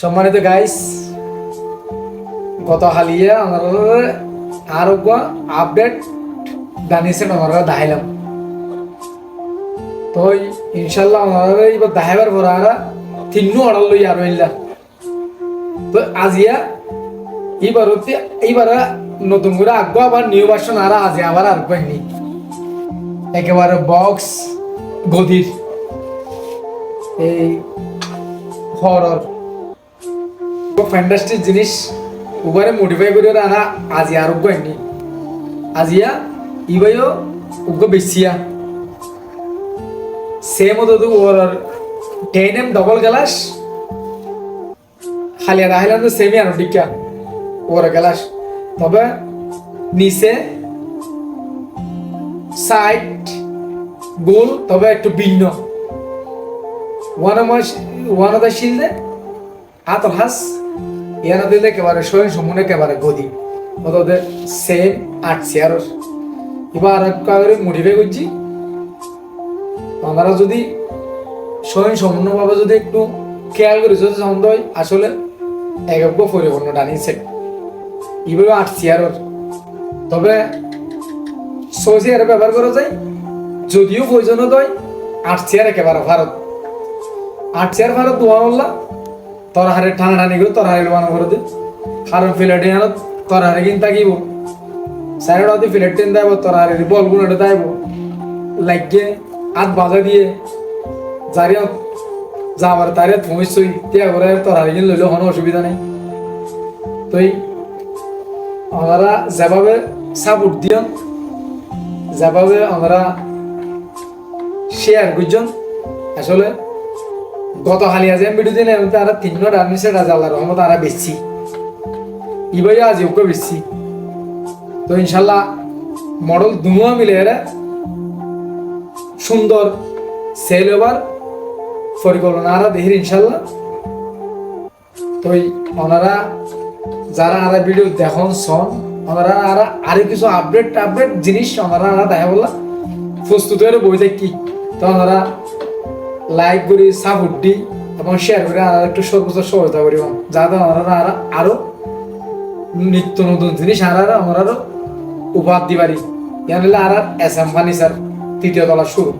সম্মানিত গাইস, গত হালিয়ে আমার আরো আপডেট জানিয়েছেন আমরা দেখাইলাম। তো ইনশাল্লাহ আমরা এবার দেখাবার পর আর তিনু অর্ডার লই আর ইল্লা। তো আজিয়া এইবার নতুন করে আগ্রহ আবার নিউ ভার্সন আর আজি আবার আর পাইনি একেবারে বক্স গদির এই হরর ফ্যান্টাস্টিক জিনিস উপরে মডিফাই করে আনা আজি আর পাইনি আজিয়া ইবাইও উগ্র বেশিয়া সেম হতো ওর 10M ডবল গ্লাস খালিয়া রাহিলাম তো সেমই আর ডিকা ওর গ্লাস, তবে নিচে সাইড গোল, তবে একটু ভিন্ন। ওয়ান অফ দ্য শিল্ডে হাত হাস ইয়ানা দিলে একেবারে শরীর সম্পূর্ণ একেবারে গদি ওদের সেম 8 চেয়ার। এবার আর মডিফাই করছি আমরা যদি শরীর সম্পূর্ণভাবে যদি একটু খেয়াল করি যদি সন্দেহ হয় আসলে একজ্ঞ পরিপূর্ণ ডানি সেট এইভাবে 8 চেয়ারের, তবে 6 চেয়ারে ব্যবহার করা যায় যদিও প্রয়োজন হয় 8 চেয়ার একেবারে ভারত 8 চেয়ার ভারত দোয়া তরহারে টানাটানি করে তরহারে বানো করে দিই, কারণ ফিলেটে তরহারে কিন্তু থাকিব সাইডে ফিলেট টেন দেব তরহারে বল গুণটা দেব লাগিয়ে হাত বাজা দিয়ে জারিয়া যাবার তারে পৌঁছই তিয়া করে তরহারে কিনে লইলেও কোনো অসুবিধা নেই। তো আমরা যেভাবে সাপোর্ট দিন যেভাবে আমরা শেয়ার করছেন আসলে গত হালিয়া যে ভিডিও দিলে তারা 3 রানি সেট আছে আল্লাহর রহমত তারা বেশি ইবাই আজ ওকে বেশি। তো ইনশাল্লাহ মডেল দুনো মিলে এরা সুন্দর সেল ওভার পরিকল্পনা আরা দেখি ইনশাল্লাহ। তো ওনারা যারা আরা ভিডিও দেখুন শোন ওনারা আরো কিছু আপডেট জিনিস ওনারা দেখা বললা প্রস্তুত হয়ে বই দেখি, তো ওনারা লাইক করি সাপোর্ট দিই এবং শেয়ার করে আর একটু সর্বোচ্চ সহযোগিতা করি যাতে আমরা আরো নিত্য নতুন জিনিস আমরা উপহার দিতে পারি। আর এস এম ফার্নিচার 3য় তলা শুরু।